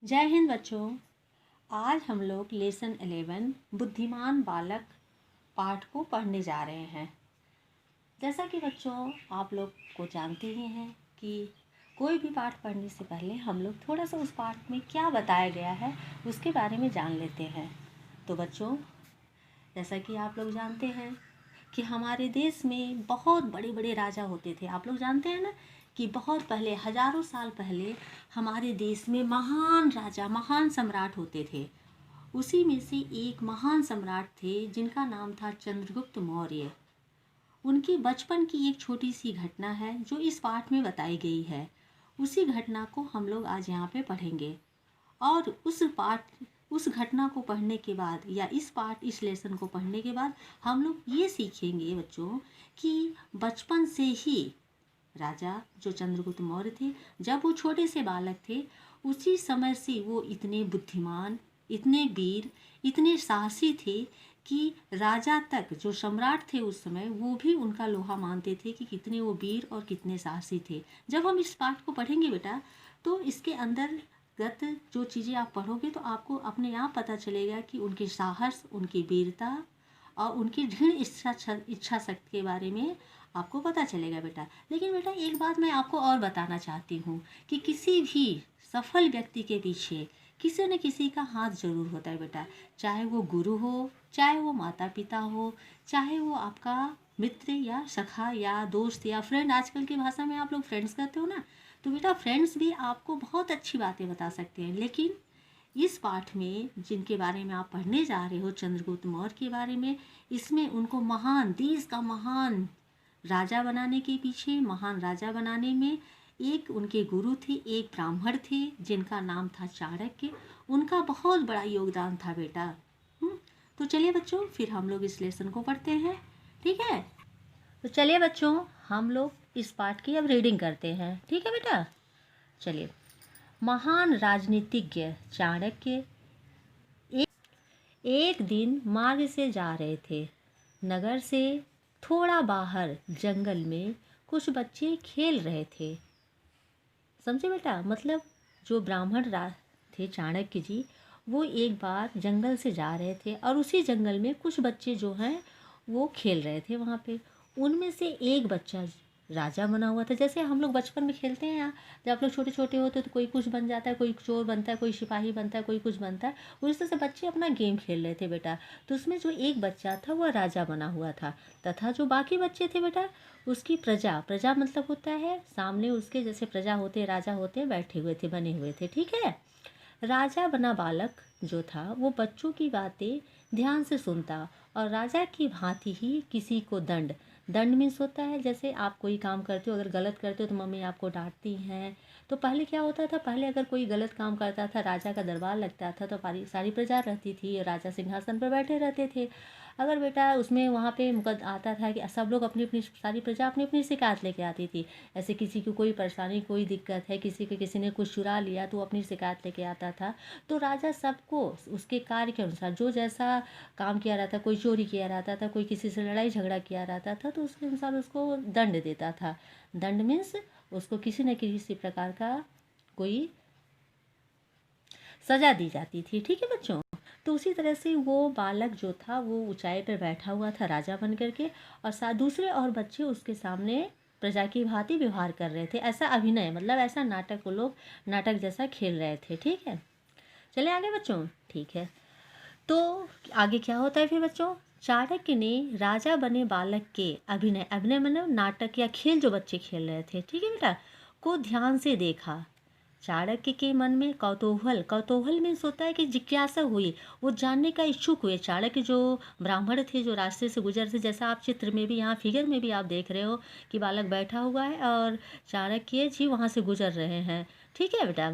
जय हिंद बच्चों। आज हम लोग लेसन 11 बुद्धिमान बालक पाठ को पढ़ने जा रहे हैं। जैसा कि बच्चों आप लोग को जानते ही हैं कि कोई भी पाठ पढ़ने से पहले हम लोग थोड़ा सा उस पाठ में क्या बताया गया है उसके बारे में जान लेते हैं। तो बच्चों, जैसा कि आप लोग जानते हैं कि हमारे देश में बहुत बड़े बड़े राजा होते थे। आप लोग जानते हैं ना कि बहुत पहले, हजारों साल पहले हमारे देश में महान राजा, महान सम्राट होते थे। उसी में से एक महान सम्राट थे जिनका नाम था चंद्रगुप्त मौर्य। उनकी बचपन की एक छोटी सी घटना है जो इस पाठ में बताई गई है। उसी घटना को हम लोग आज यहाँ पे पढ़ेंगे और उस घटना को पढ़ने के बाद या इस लेसन को पढ़ने के बाद हम लोग ये सीखेंगे बच्चों कि बचपन से ही राजा जो चंद्रगुप्त मौर्य थे, जब वो छोटे से बालक थे, उसी समय से वो इतने बुद्धिमान, इतने वीर, इतने साहसी थे कि राजा तक, जो सम्राट थे उस समय, वो भी उनका लोहा मानते थे कि कितने वो वीर और कितने साहसी थे। जब हम इस पाठ को पढ़ेंगे बेटा, तो इसके अंतर्गत जो चीज़ें आप पढ़ोगे तो आपको अपने आप पता चलेगा कि उनके साहस, उनकी वीरता और उनकी दृढ़ इच्छा शक्ति के बारे में आपको पता चलेगा बेटा। लेकिन बेटा एक बात मैं आपको और बताना चाहती हूँ कि किसी भी सफल व्यक्ति के पीछे किसी न किसी का हाथ जरूर होता है बेटा। चाहे वो गुरु हो, चाहे वो माता पिता हो, चाहे वो आपका मित्र या सखा या दोस्त या फ्रेंड, आजकल की भाषा में आप लोग फ्रेंड्स कहते हो ना, तो बेटा फ्रेंड्स भी आपको बहुत अच्छी बातें बता सकते हैं। लेकिन इस पाठ में जिनके बारे में आप पढ़ने जा रहे हो, चंद्रगुप्त मौर्य के बारे में, इसमें उनको महान, देश का महान राजा बनाने के पीछे, महान राजा बनाने में एक उनके गुरु थे, एक ब्राह्मण थे जिनका नाम था चाणक्य। उनका बहुत बड़ा योगदान था बेटा। तो चलिए बच्चों, फिर हम लोग इस लेसन को पढ़ते हैं, ठीक है? तो चलिए बच्चों, हम लोग इस पाठ की अब रीडिंग करते हैं, ठीक है बेटा? चलिए। महान राजनीतिज्ञ चाणक्य एक दिन मार्ग से जा रहे थे। नगर से थोड़ा बाहर जंगल में कुछ बच्चे खेल रहे थे। समझे बेटा? मतलब जो ब्राह्मण थे चाणक्य जी, वो एक बार जंगल से जा रहे थे और उसी जंगल में कुछ बच्चे जो हैं वो खेल रहे थे वहाँ पे। उनमें से एक बच्चा राजा बना हुआ था। जैसे हम लोग बचपन में खेलते हैं, यहाँ जब आप लोग छोटे छोटे होते तो कोई कुछ बन जाता है, कोई चोर बनता है, कोई सिपाही बनता है, कोई कुछ बनता है। उस तरह से बच्चे अपना गेम खेल रहे थे बेटा। तो उसमें जो एक बच्चा था वह राजा बना हुआ था, तथा जो बाकी बच्चे थे बेटा, उसकी प्रजा, प्रजा मतलब होता है सामने उसके जैसे प्रजा होते, राजा होते, बैठे हुए थे, बने हुए थे, ठीक है? राजा बना बालक जो था वो बच्चों की बातें ध्यान से सुनता और राजा की भांति ही किसी को दंड, दंड मीन्स होता है जैसे आप कोई काम करते हो, अगर गलत करते हो तो मम्मी आपको डांटती हैं। तो पहले क्या होता था, पहले अगर कोई गलत काम करता था, राजा का दरबार लगता था तो सारी प्रजा रहती थी, राजा सिंहासन पर बैठे रहते थे। अगर बेटा उसमें वहाँ पे आता था कि सब लोग अपनी अपनी, सारी प्रजा अपनी अपनी शिकायत लेके आती थी। ऐसे किसी की कोई परेशानी, कोई दिक्कत है, किसी ने कुछ चुरा लिया तो वो अपनी शिकायत लेके आता था। तो राजा सबको उसके कार्य के अनुसार, जो जैसा काम किया रहता, कोई चोरी किया रहता था, कोई किसी से लड़ाई झगड़ा किया रहता था, तो उसके अनुसार उसको दंड देता था। दंड मीन्स उसको किसी न किसी प्रकार का कोई सजा दी जाती थी, ठीक है बच्चों? तो उसी तरह से वो बालक जो था वो ऊंचाई पर बैठा हुआ था राजा बन करके, और दूसरे और बच्चे उसके सामने प्रजा की भांति व्यवहार कर रहे थे। ऐसा अभिनय, मतलब ऐसा नाटक, वो लोग नाटक जैसा खेल रहे थे, ठीक है? चले आगे बच्चों, ठीक है? तो आगे क्या होता है फिर बच्चों? चाणक्य ने राजा बने बालक के अभिनय, अभिनय मतलब नाटक या खेल जो बच्चे खेल रहे थे, ठीक है बेटा, को ध्यान से देखा। चाणक्य के मन में कौतूहल, कौतूहल मीन्स होता है कि जिज्ञासा हुई, वो जानने का इच्छुक हुए। चाणक्य जो ब्राह्मण थे, जो रास्ते से गुजर थे, जैसा आप चित्र में भी, यहाँ फिगर में भी आप देख रहे हो कि बालक बैठा हुआ है और चाणक्य जी वहाँ से गुजर रहे हैं, ठीक है बेटा?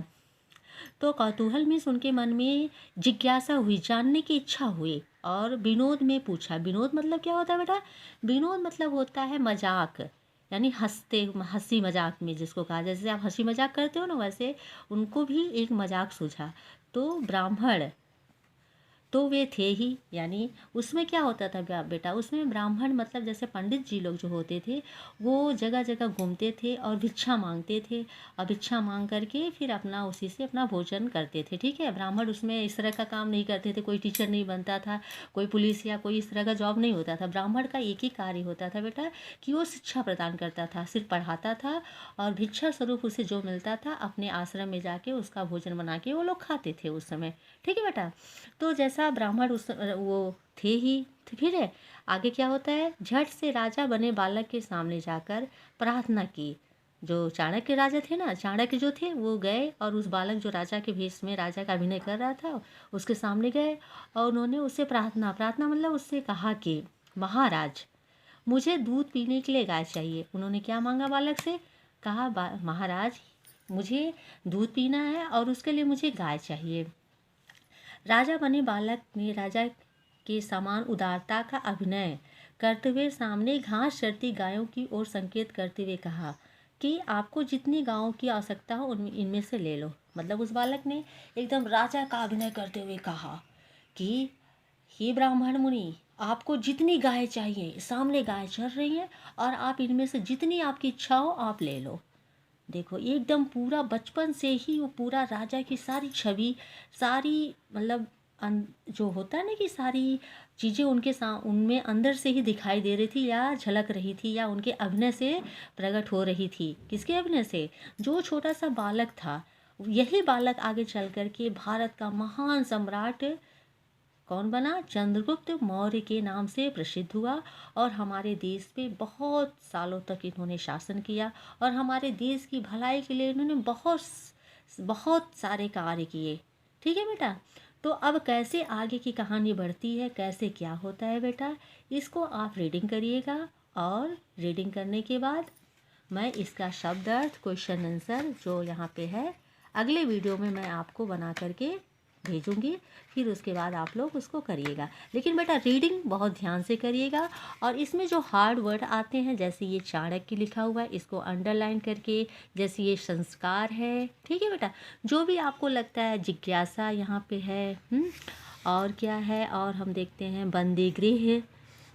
तो कौतूहल मीन्स उनके मन में जिज्ञासा हुई, जानने की इच्छा हुई, और विनोद में पूछा। विनोद मतलब क्या होता है बेटा? विनोद मतलब होता है मजाक, यानी हंसते, हंसी मजाक में जिसको कहा, जैसे आप हंसी मजाक करते हो ना, वैसे उनको भी एक मजाक सूझा। तो ब्राह्मण तो वे थे ही, यानी उसमें क्या होता था बेटा, उसमें ब्राह्मण मतलब जैसे पंडित जी लोग जो होते थे वो जगह जगह घूमते थे और भिक्षा मांगते थे, और भिक्षा मांग करके फिर अपना उसी से अपना भोजन करते थे। ठीक है, ब्राह्मण उसमें इस तरह का काम नहीं करते थे, कोई टीचर नहीं बनता था, कोई पुलिस या कोई इस तरह का जॉब नहीं होता था। ब्राह्मण का एक ही कार्य होता था बेटा कि वो शिक्षा प्रदान करता था, सिर्फ पढ़ाता था, और भिक्षा स्वरूप उसे जो मिलता था अपने आश्रम में जाके उसका भोजन बना के वो लोग खाते थे उस समय। ठीक है बेटा, तो जैसा ब्राह्मण उस वो थे ही, तो फिर है आगे क्या होता है, झट से राजा बने बालक के सामने जाकर प्रार्थना की। जो चाणक्य राजा थे ना, चाणक्य जो थे वो गए और उस बालक जो राजा के भेष में राजा का अभिनय कर रहा था उसके सामने गए, और उन्होंने उससे प्रार्थना प्रार्थना मतलब उससे कहा कि महाराज मुझे दूध पीने के लिए गाय चाहिए। उन्होंने क्या मांगा बालक से, कहा महाराज मुझे दूध पीना है और उसके लिए मुझे गाय चाहिए। राजा बने बालक ने राजा के समान उदारता का अभिनय करते हुए सामने घास चरती गायों की ओर संकेत करते हुए कहा कि आपको जितनी गायों की आवश्यकता हो उनमें इनमें से ले लो। मतलब उस बालक ने एकदम राजा का अभिनय करते हुए कहा कि हे ब्राह्मण मुनि, आपको जितनी गाय चाहिए, सामने गाय चर रही हैं और आप इनमें से जितनी आपकी इच्छा हो आप ले लो। देखो एकदम पूरा बचपन से ही वो पूरा राजा की सारी छवि, सारी मतलब जो होता है ना कि सारी चीज़ें उनमें अंदर से ही दिखाई दे रही थी या झलक रही थी या उनके अभिनय से प्रकट हो रही थी। किसके अभिनय से, जो छोटा सा बालक था, यही बालक आगे चल कर के भारत का महान सम्राट कौन बना, चंद्रगुप्त मौर्य के नाम से प्रसिद्ध हुआ, और हमारे देश पे बहुत सालों तक इन्होंने शासन किया और हमारे देश की भलाई के लिए इन्होंने बहुत बहुत सारे कार्य किए। ठीक है बेटा, तो अब कैसे आगे की कहानी बढ़ती है, कैसे क्या होता है बेटा, इसको आप रीडिंग करिएगा, और रीडिंग करने के बाद मैं इसका शब्द अर्थ क्वेश्चन आंसर जो यहाँ पे है अगले वीडियो में मैं आपको बना करके भेजूंगी, फिर उसके बाद आप लोग उसको करिएगा। लेकिन बेटा रीडिंग बहुत ध्यान से करिएगा, और इसमें जो हार्ड वर्ड आते हैं जैसे ये चाणक्य लिखा हुआ है इसको अंडरलाइन करके, जैसे ये संस्कार है। ठीक है बेटा, जो भी आपको लगता है, जिज्ञासा यहाँ पे है, और क्या है, और हम देखते हैं बंदी गृह,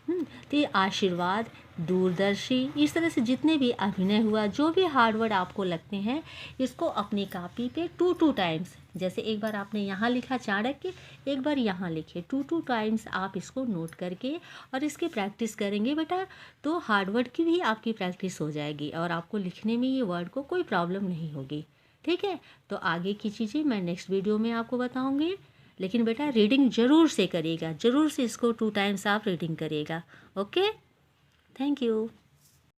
तो ये आशीर्वाद, दूरदर्शी, इस तरह से जितने भी अभिनय हुआ, जो भी हार्ड वर्ड आपको लगते हैं इसको अपनी कॉपी पे 2 टाइम्स, जैसे एक बार आपने यहाँ लिखा चाणक्य, एक बार यहाँ लिखे, 2 टाइम्स आप इसको नोट करके और इसकी प्रैक्टिस करेंगे बेटा, तो हार्ड वर्ड की भी आपकी प्रैक्टिस हो जाएगी और आपको लिखने में ये वर्ड को कोई प्रॉब्लम नहीं होगी। ठीक है, तो आगे की चीज़ें मैं नेक्स्ट वीडियो में आपको बताऊँगी, लेकिन बेटा रीडिंग ज़रूर से करिएगा, ज़रूर से इसको 2 टाइम्स आप रीडिंग करिएगा। Okay, thank you.